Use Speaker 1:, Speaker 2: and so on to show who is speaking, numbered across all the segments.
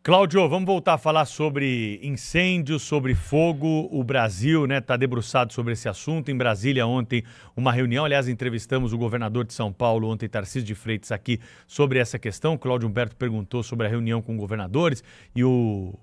Speaker 1: Cláudio, vamos voltar a falar sobre incêndios, sobre fogo. O Brasil, né, está debruçado sobre esse assunto. Em Brasília, ontem, uma reunião. Aliás, entrevistamos o governador de São Paulo, ontem, Tarcísio de Freitas, aqui sobre essa questão. O Cláudio Humberto perguntou sobre a reunião com governadores e o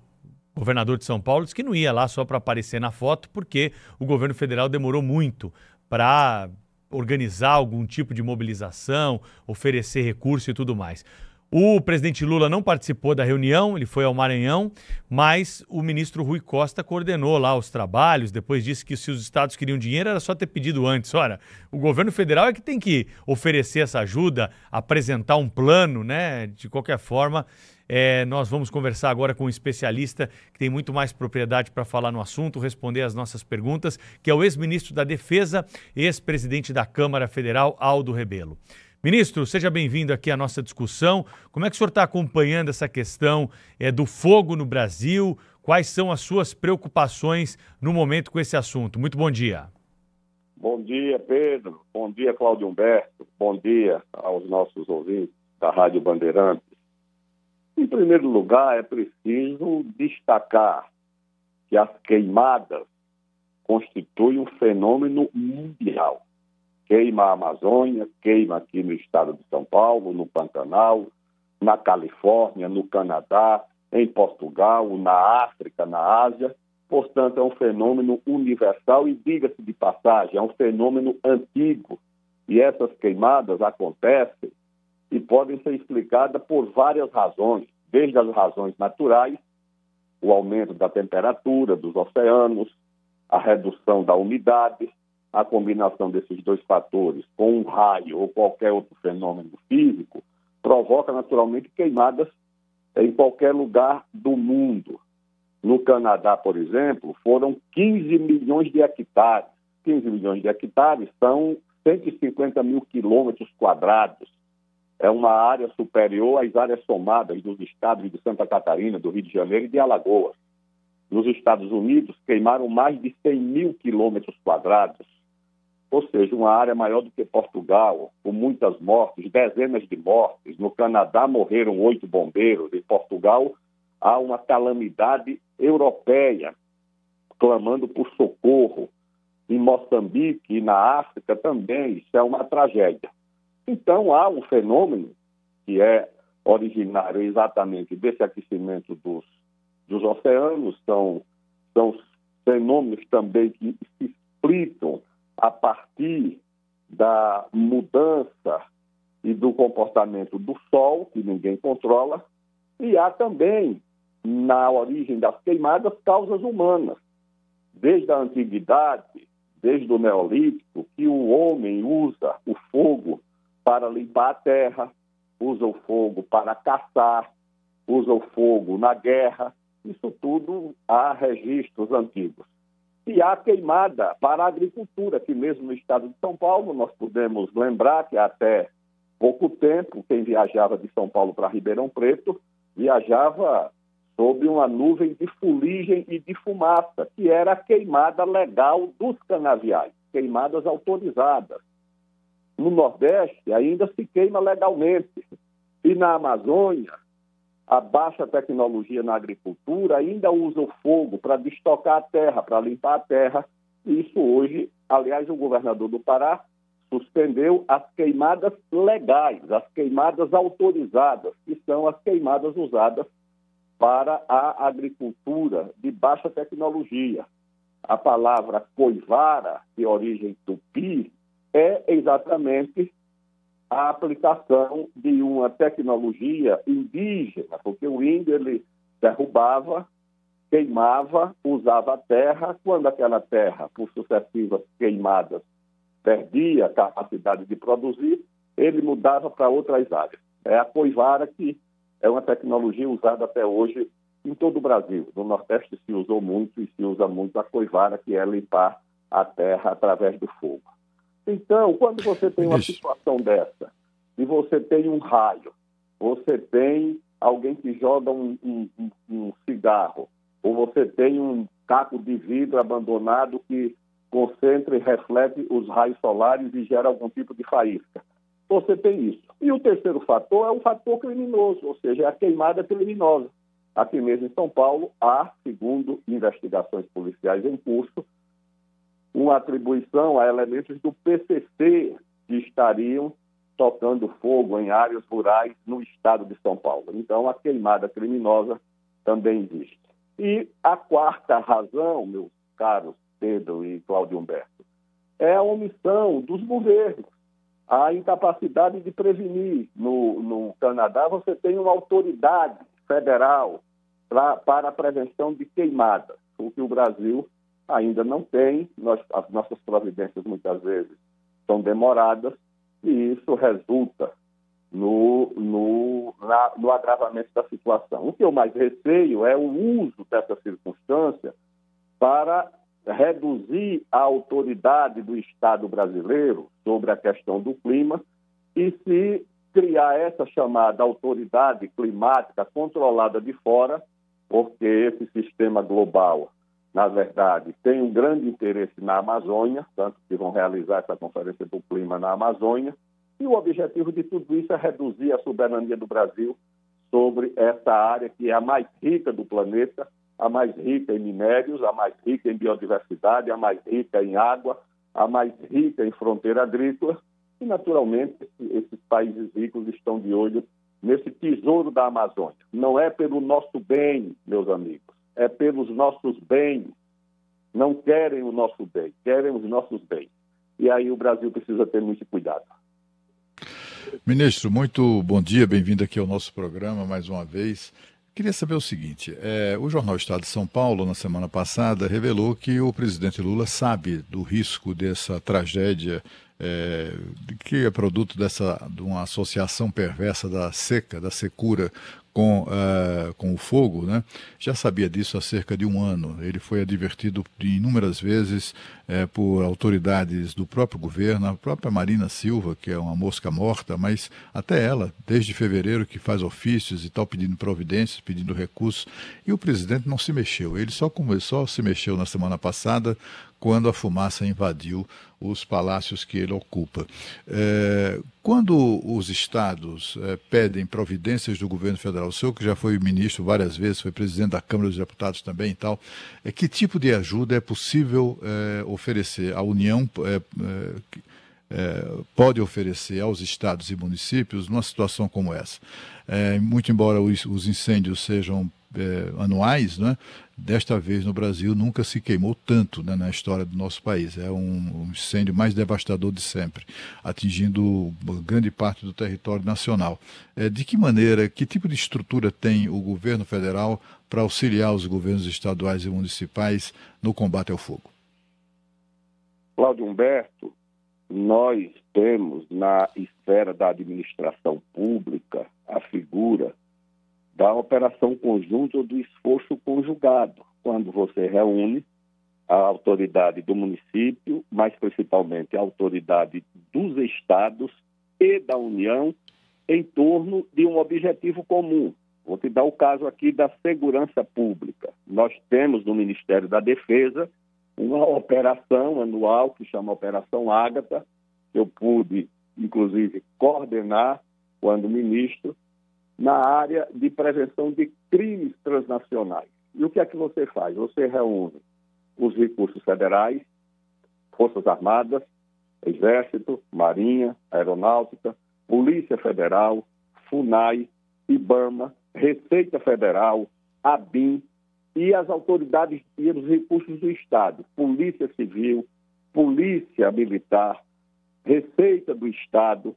Speaker 1: governador de São Paulo disse que não ia lá só para aparecer na foto, porque o governo federal demorou muito para organizar algum tipo de mobilização, oferecer recurso e tudo mais. O presidente Lula não participou da reunião, ele foi ao Maranhão, mas o ministro Rui Costa coordenou lá os trabalhos, depois disse que se os estados queriam dinheiro era só ter pedido antes. Ora, o governo federal é que tem que oferecer essa ajuda, apresentar um plano, né? De qualquer forma, nós vamos conversar agora com um especialista que tem muito mais propriedade para falar no assunto, responder as nossas perguntas, que é o ex-ministro da Defesa, ex-presidente da Câmara Federal, Aldo Rebelo. Ministro, seja bem-vindo aqui à nossa discussão. Como é que o senhor está acompanhando essa questão do fogo no Brasil? Quais são as suas preocupações no momento com esse assunto? Muito bom dia.
Speaker 2: Bom dia, Pedro. Bom dia, Cláudio Humberto. Bom dia aos nossos ouvintes da Rádio Bandeirantes. Em primeiro lugar, é preciso destacar que as queimadas constituem um fenômeno mundial. Queima a Amazônia, queima aqui no estado de São Paulo, no Pantanal, na Califórnia, no Canadá, em Portugal, na África, na Ásia. Portanto, é um fenômeno universal e, diga-se de passagem, é um fenômeno antigo. E essas queimadas acontecem e podem ser explicadas por várias razões, desde as razões naturais, o aumento da temperatura dos oceanos, a redução da umidade, a combinação desses dois fatores com um raio ou qualquer outro fenômeno físico provoca naturalmente queimadas em qualquer lugar do mundo. No Canadá, por exemplo, foram 15 milhões de hectares. 15 milhões de hectares são 150 mil quilômetros quadrados. É uma área superior às áreas somadas dos estados de Santa Catarina, do Rio de Janeiro e de Alagoas. Nos Estados Unidos, queimaram mais de 100 mil quilômetros quadrados. Ou seja, uma área maior do que Portugal, com muitas mortes, dezenas de mortes. No Canadá morreram 8 bombeiros. Em Portugal há uma calamidade europeia clamando por socorro. Em Moçambique e na África também, isso é uma tragédia. Então há um fenômeno que é originário exatamente desse aquecimento dos oceanos, são fenômenos também que se explicam a partir da mudança e do comportamento do Sol, que ninguém controla, e há também, na origem das queimadas, causas humanas. Desde a antiguidade, desde o Neolítico, que o homem usa o fogo para limpar a terra, usa o fogo para caçar, usa o fogo na guerra. Isso tudo há registros antigos. E há queimada para a agricultura, que mesmo no estado de São Paulo, nós podemos lembrar que até pouco tempo, quem viajava de São Paulo para Ribeirão Preto, viajava sob uma nuvem de fuligem e de fumaça, que era a queimada legal dos canaviais, queimadas autorizadas. No Nordeste, ainda se queima legalmente. E na Amazônia, a baixa tecnologia na agricultura ainda usa o fogo para destocar a terra, para limpar a terra. E isso hoje, aliás, o governador do Pará suspendeu as queimadas legais, as queimadas autorizadas, que são as queimadas usadas para a agricultura de baixa tecnologia. A palavra coivara, de origem tupi, é exatamente a aplicação de uma tecnologia indígena, porque o índio ele derrubava, queimava, usava a terra. Quando aquela terra, por sucessivas queimadas, perdia a capacidade de produzir, ele mudava para outras áreas. É a coivara, que é uma tecnologia usada até hoje em todo o Brasil. No Nordeste se usou muito e se usa muito a coivara, que é limpar a terra através do fogo. Então, quando você tem uma situação dessa, e você tem um raio, você tem alguém que joga um cigarro, ou você tem um caco de vidro abandonado que concentra e reflete os raios solares e gera algum tipo de faísca. Você tem isso. E o terceiro fator é o fator criminoso, ou seja, é a queimada criminosa. Aqui mesmo em São Paulo, há, segundo investigações policiais em curso, uma atribuição a elementos do PCC que estariam tocando fogo em áreas rurais no estado de São Paulo. Então, a queimada criminosa também existe. E a quarta razão, meus caros Pedro e Cláudio Humberto, é a omissão dos governos, a incapacidade de prevenir. No Canadá, você tem uma autoridade federal para a prevenção de queimadas, o que o Brasil ainda não tem. As nossas providências, muitas vezes, são demoradas, e isso resulta no agravamento da situação. O que eu mais receio é o uso dessa circunstância para reduzir a autoridade do Estado brasileiro sobre a questão do clima e se criar essa chamada autoridade climática controlada de fora, porque esse sistema global, na verdade, tem um grande interesse na Amazônia, tanto que vão realizar essa conferência do clima na Amazônia, e o objetivo de tudo isso é reduzir a soberania do Brasil sobre essa área que é a mais rica do planeta, a mais rica em minérios, a mais rica em biodiversidade, a mais rica em água, a mais rica em fronteira agrícola, e, naturalmente, esses países ricos estão de olho nesse tesouro da Amazônia. Não é pelo nosso bem, meus amigos, é pelos nossos bens. Não querem o nosso bem, querem os nossos bens. E aí o Brasil precisa ter muito cuidado.
Speaker 3: Ministro, muito bom dia, bem-vindo aqui ao nosso programa mais uma vez. Queria saber o seguinte, o jornal Estado de São Paulo, na semana passada, revelou que o presidente Lula sabe do risco dessa tragédia, que é produto de uma associação perversa da secura com o fogo, né? Já sabia disso há cerca de um ano. Ele foi advertido inúmeras vezes por autoridades do próprio governo, a própria Marina Silva, que é uma mosca morta, mas até ela, desde fevereiro, que faz ofícios e tal, pedindo providências, pedindo recursos, e o presidente não se mexeu. Ele só se mexeu na semana passada, quando a fumaça invadiu os palácios que ele ocupa. Quando os estados pedem providências do governo federal, o senhor que já foi ministro várias vezes, foi presidente da Câmara dos Deputados também e tal, que tipo de ajuda é possível oferecer? A União pode oferecer aos estados e municípios numa situação como essa? Muito embora os incêndios sejam anuais, né? Desta vez no Brasil nunca se queimou tanto, né, na história do nosso país. É um incêndio mais devastador de sempre, atingindo grande parte do território nacional. De que maneira, que tipo de estrutura tem o governo federal para auxiliar os governos estaduais e municipais no combate ao fogo?
Speaker 2: Cláudio Humberto, nós temos na esfera da administração pública a figura da operação conjunta ou do esforço conjugado, quando você reúne a autoridade do município, mas principalmente a autoridade dos estados e da União em torno de um objetivo comum. Vou te dar o caso aqui da segurança pública. Nós temos no Ministério da Defesa uma operação anual que chama Operação Ágata, que eu pude, inclusive, coordenar quando ministro, na área de prevenção de crimes transnacionais. E o que é que você faz? Você reúne os recursos federais, Forças Armadas, Exército, Marinha, Aeronáutica, Polícia Federal, FUNAI, IBAMA, Receita Federal, ABIN e as autoridades e os recursos do Estado, Polícia Civil, Polícia Militar, Receita do Estado.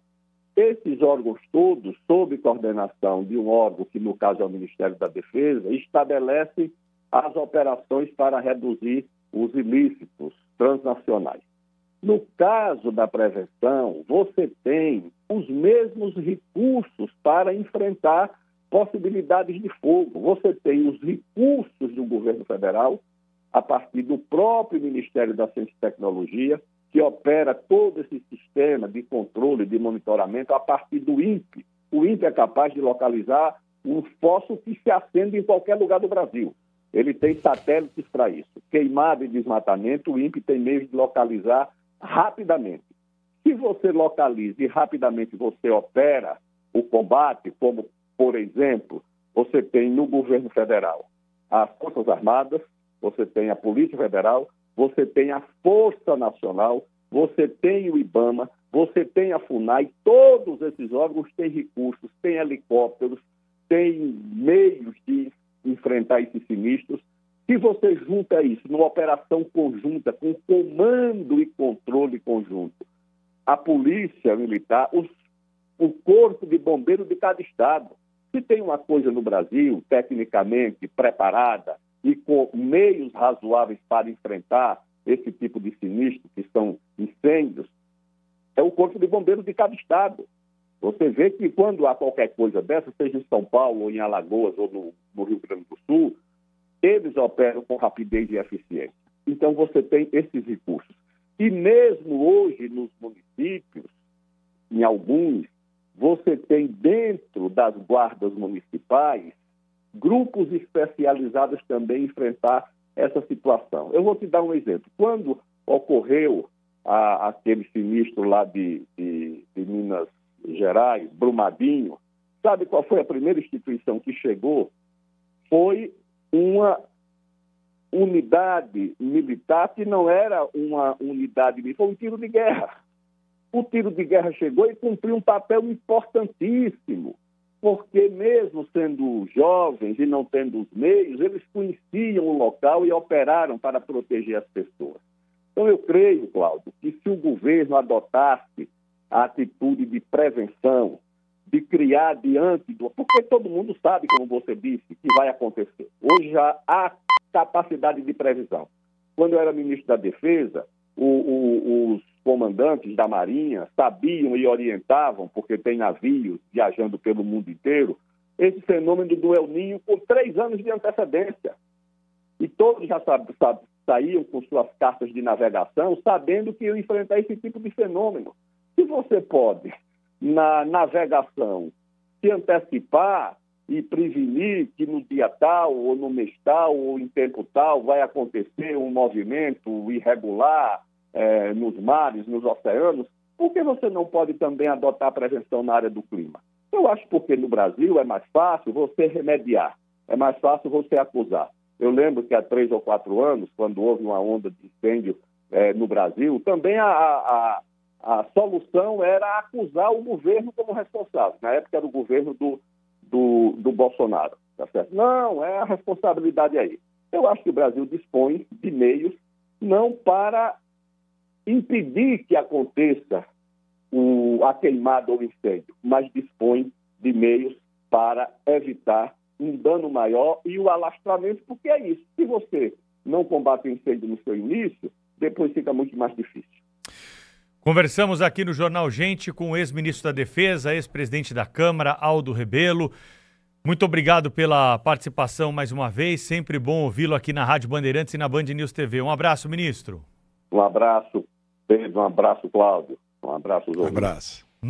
Speaker 2: Esses órgãos todos, sob coordenação de um órgão, que no caso é o Ministério da Defesa, estabelecem as operações para reduzir os ilícitos transnacionais. No caso da prevenção, você tem os mesmos recursos para enfrentar possibilidades de fogo. Você tem os recursos do governo federal, a partir do próprio Ministério da Ciência e Tecnologia, que opera todo esse sistema de controle, de monitoramento a partir do INPE. O INPE é capaz de localizar um fóssil que se acende em qualquer lugar do Brasil. Ele tem satélites para isso. Queimada e desmatamento, o INPE tem meios de localizar rapidamente. Se você localiza e rapidamente você opera o combate, como, por exemplo, você tem no governo federal as Forças Armadas, você tem a Polícia Federal, você tem a Força Nacional, você tem o IBAMA, você tem a FUNAI, todos esses órgãos têm recursos, têm helicópteros, têm meios de enfrentar esses sinistros. Se você junta isso numa operação conjunta, com comando e controle conjunto, a Polícia Militar, o Corpo de Bombeiros de cada estado, se tem uma coisa no Brasil, tecnicamente preparada e com meios razoáveis para enfrentar esse tipo de sinistro, que são incêndios, é o Corpo de Bombeiros de cada estado. Você vê que quando há qualquer coisa dessa, seja em São Paulo, ou em Alagoas, ou no Rio Grande do Sul, eles operam com rapidez e eficiência. Então, você tem esses recursos. E mesmo hoje, nos municípios, em alguns, você tem dentro das guardas municipais grupos especializados também em enfrentar essa situação. Eu vou te dar um exemplo. Quando ocorreu aquele sinistro lá de Minas Gerais, Brumadinho, sabe qual foi a primeira instituição que chegou? Foi uma unidade militar que não era uma unidade militar, foi um tiro de guerra. O tiro de guerra chegou e cumpriu um papel importantíssimo, porque mesmo sendo jovens e não tendo os meios, eles conheciam o local e operaram para proteger as pessoas. Então eu creio, Cláudio, que se o governo adotasse a atitude de prevenção, de criar diante do... Porque todo mundo sabe, como você disse, que vai acontecer. Hoje já há capacidade de previsão. Quando eu era ministro da Defesa, os comandantes da Marinha sabiam e orientavam, porque tem navios viajando pelo mundo inteiro, esse fenômeno do El Niño com 3 anos de antecedência. E todos já saíam com suas cartas de navegação, sabendo que iam enfrentar esse tipo de fenômeno. Se você pode, na navegação, se antecipar e prevenir que no dia tal, ou no mês tal, ou em tempo tal, vai acontecer um movimento irregular nos mares, nos oceanos, por que você não pode também adotar a prevenção na área do clima? Eu acho porque no Brasil é mais fácil você remediar, é mais fácil você acusar. Eu lembro que há 3 ou 4 anos, quando houve uma onda de incêndio no Brasil, também a solução era acusar o governo como responsável. Na época era o governo do Bolsonaro, tá certo? Não, é a responsabilidade aí. Eu acho que o Brasil dispõe de meios não para impedir que aconteça a queimada ou o incêndio, mas dispõe de meios para evitar um dano maior e o alastramento, porque é isso. Se você não combate o incêndio no seu início, depois fica muito mais difícil.
Speaker 1: Conversamos aqui no Jornal Gente com o ex-ministro da Defesa, ex-presidente da Câmara, Aldo Rebelo. Muito obrigado pela participação mais uma vez. Sempre bom ouvi-lo aqui na Rádio Bandeirantes e na Band News TV. Um abraço, ministro.
Speaker 2: Um abraço, Pedro. Um abraço, Cláudio. Um abraço, João.
Speaker 3: Um abraço.